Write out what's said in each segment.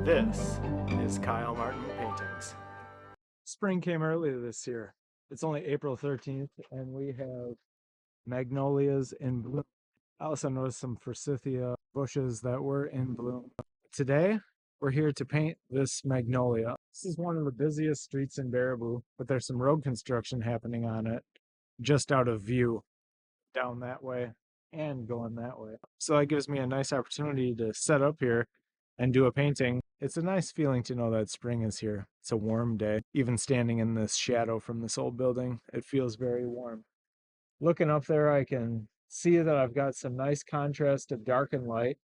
This is Kyle Martin Paintings. Spring came early this year. It's only April 13th and we have magnolias in bloom. I also noticed some forsythia bushes that were in bloom. Today, we're here to paint this magnolia. This is one of the busiest streets in Baraboo, but there's some road construction happening on it just out of view down that way and going that way. So that gives me a nice opportunity to set up here and do a painting. It's a nice feeling to know that spring is here. It's a warm day. Even standing in this shadow from this old building, it feels very warm. Looking up there, I can see that I've got some nice contrast of dark and light.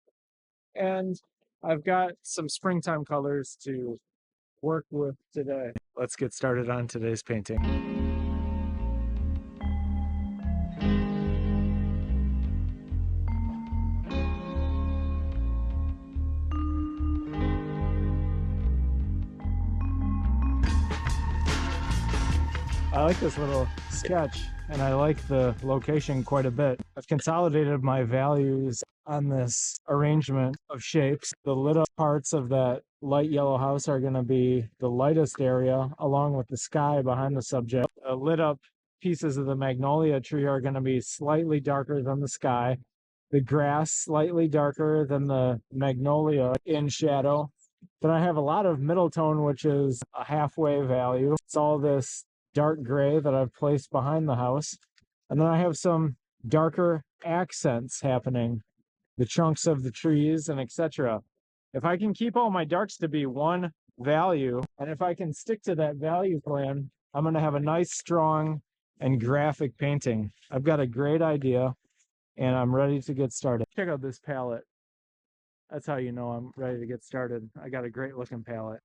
And I've got some springtime colors to work with today. Let's get started on today's painting. I like this little sketch and I like the location quite a bit. I've consolidated my values on this arrangement of shapes. The lit up parts of that light yellow house are going to be the lightest area along with the sky behind the subject. The lit up pieces of the magnolia tree are going to be slightly darker than the sky. The grass slightly darker than the magnolia in shadow. Then I have a lot of middle tone, which is a halfway value. It's all this dark gray that I've placed behind the house. And then I have some darker accents happening, the trunks of the trees and etc. If I can keep all my darks to be one value, and if I can stick to that value plan, I'm going to have a nice, strong, and graphic painting. I've got a great idea, and I'm ready to get started. Check out this palette. That's how you know I'm ready to get started. I got a great looking palette.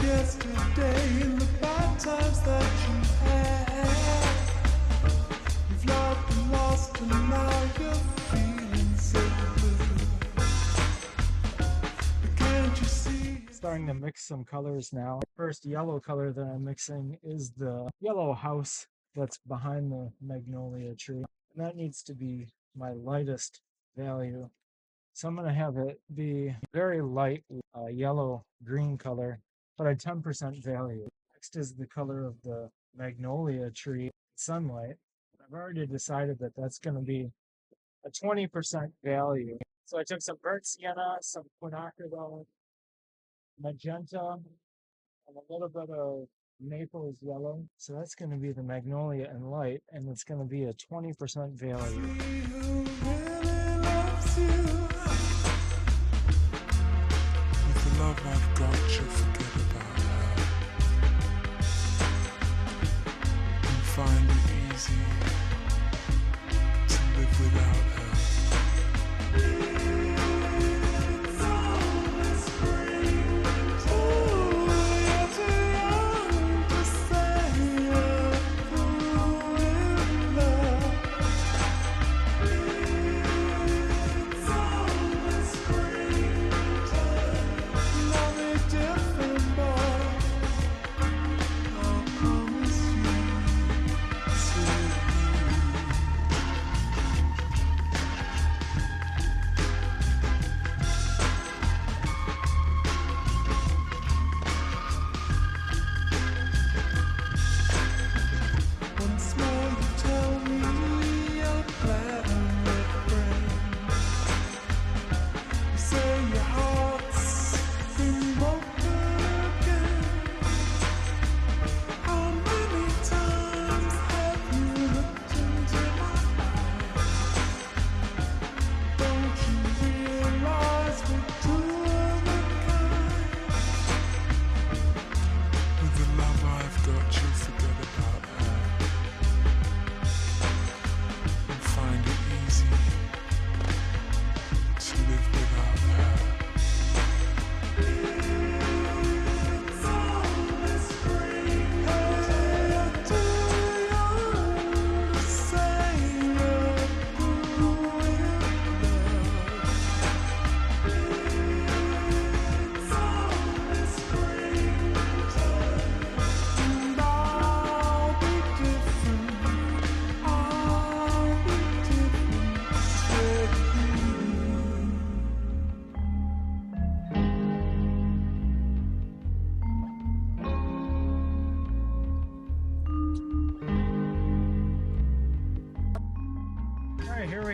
Yesterday in the bad times that you had, you've loved and lost and now you're feeling so blue. Can't you see? Starting to mix some colors now. First yellow color that I'm mixing is the yellow house that's behind the magnolia tree. And that needs to be my lightest value. So I'm going to have it be very light yellow green color, but a 10% value. Next is the color of the magnolia tree, sunlight. I've already decided that that's going to be a 20% value. So I took some burnt sienna, some quinacridone, magenta, and a little bit of Naples yellow. So that's going to be the magnolia and light, and it's going to be a 20% value. Love I've got, you forget about her and find it easy to live without her. It's only spring. Oh, you're too young to say you're full in love. It's only spring. Different.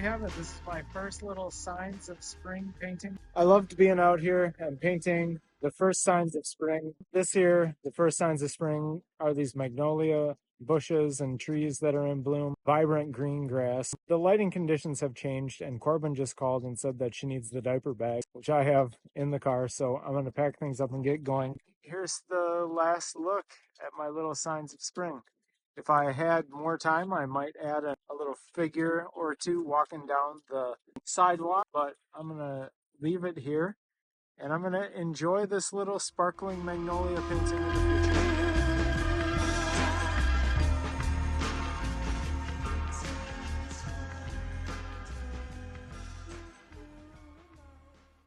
we have it. This is my first little signs of spring painting. I loved being out here and painting the first signs of spring. This year, the first signs of spring are these magnolia bushes and trees that are in bloom, vibrant green grass. The lighting conditions have changed, and Corbin just called and said that she needs the diaper bag, which I have in the car, so I'm going to pack things up and get going. Here's the last look at my little signs of spring. If I had more time, I might add a little figure or two walking down the sidewalk, but I'm going to leave it here, and I'm going to enjoy this little sparkling magnolia painting in the future.